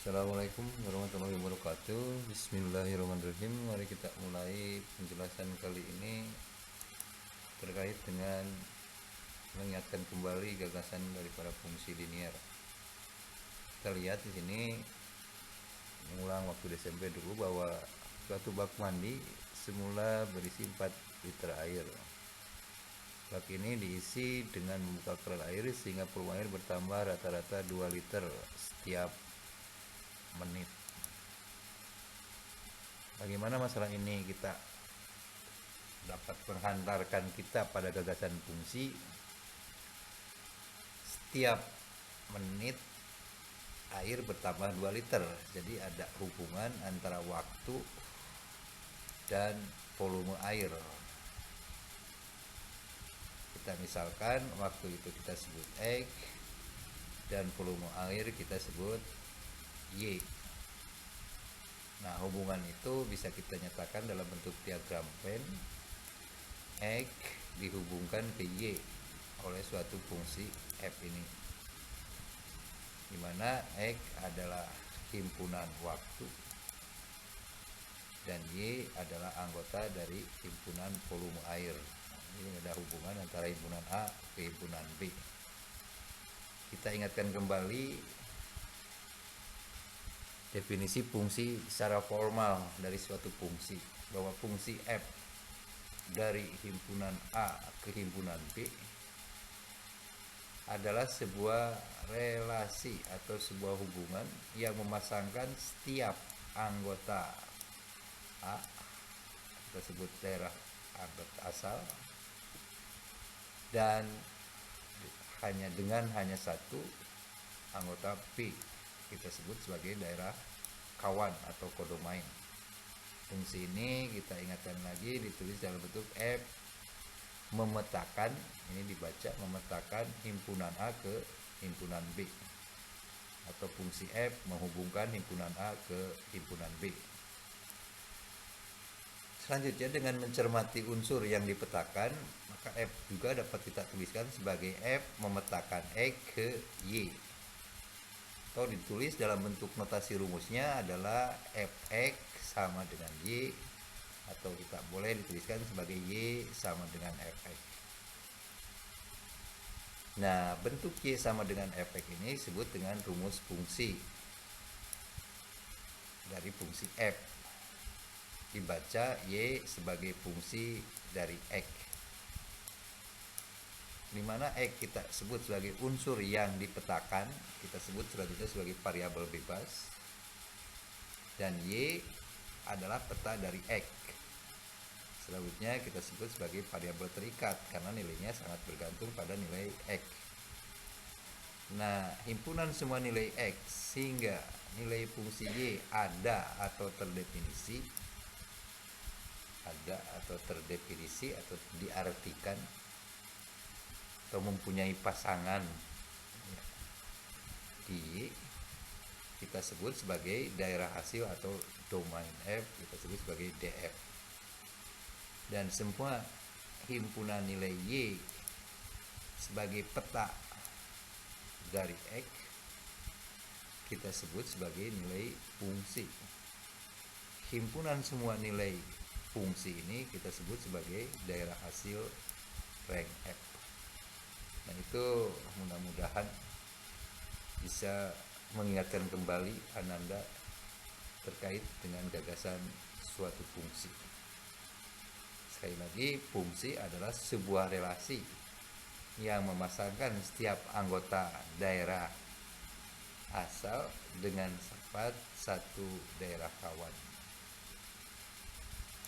Assalamualaikum warahmatullahi wabarakatuh. Bismillahirrahmanirrahim. Mari kita mulai penjelasan kali ini terkait dengan mengingatkan kembali gagasan daripada fungsi linier. Kita lihat di sini mengulang waktu SMP dulu bahwa suatu bak mandi semula berisi 4 liter air. Bak ini diisi dengan membuka keran air sehingga volume air bertambah rata-rata 2 liter setiap menit. Bagaimana masalah ini kita dapat menghantarkan kita pada gagasan fungsi? Setiap menit air bertambah 2 liter. Jadi ada hubungan antara waktu dan volume air. Kita misalkan waktu itu kita sebut X dan volume air kita sebut Y. Nah, hubungan itu bisa kita nyatakan dalam bentuk diagram Venn. X dihubungkan ke Y oleh suatu fungsi F ini, dimana X adalah himpunan waktu dan Y adalah anggota dari himpunan volume air. Nah, ini ada hubungan antara himpunan A ke himpunan B. Kita ingatkan kembali definisi fungsi secara formal dari suatu fungsi, bahwa fungsi F dari himpunan A ke himpunan B adalah sebuah relasi atau sebuah hubungan yang memasangkan setiap anggota A, kita sebut daerah anggota asal, dan hanya satu anggota B, kita sebut sebagai daerah kawan atau kodomain. Fungsi ini kita ingatkan lagi ditulis dalam bentuk F memetakan, ini dibaca memetakan himpunan A ke himpunan B, atau fungsi F menghubungkan himpunan A ke himpunan B. Selanjutnya, dengan mencermati unsur yang dipetakan, maka F juga dapat kita tuliskan sebagai F memetakan X ke Y, atau ditulis dalam bentuk notasi rumusnya adalah Fx sama dengan Y, atau kita boleh dituliskan sebagai Y sama dengan Fx. Nah, bentuk Y sama dengan Fx ini disebut dengan rumus fungsi dari fungsi F. Dibaca Y sebagai fungsi dari X, dimana X kita sebut sebagai unsur yang dipetakan, kita sebut selanjutnya sebagai variabel bebas, dan Y adalah peta dari X. Selanjutnya kita sebut sebagai variabel terikat karena nilainya sangat bergantung pada nilai X. Nah, himpunan semua nilai X sehingga nilai fungsi Y ada atau terdefinisi atau diartikan atau mempunyai pasangan di kita sebut sebagai daerah hasil atau domain F, kita sebut sebagai DF. Dan semua himpunan nilai Y sebagai peta dari X kita sebut sebagai nilai fungsi. Himpunan semua nilai fungsi ini kita sebut sebagai daerah hasil rank F. Nah, itu mudah-mudahan bisa mengingatkan kembali Ananda terkait dengan gagasan suatu fungsi. Sekali lagi, fungsi adalah sebuah relasi yang memasangkan setiap anggota daerah asal dengan sifat satu daerah kawan.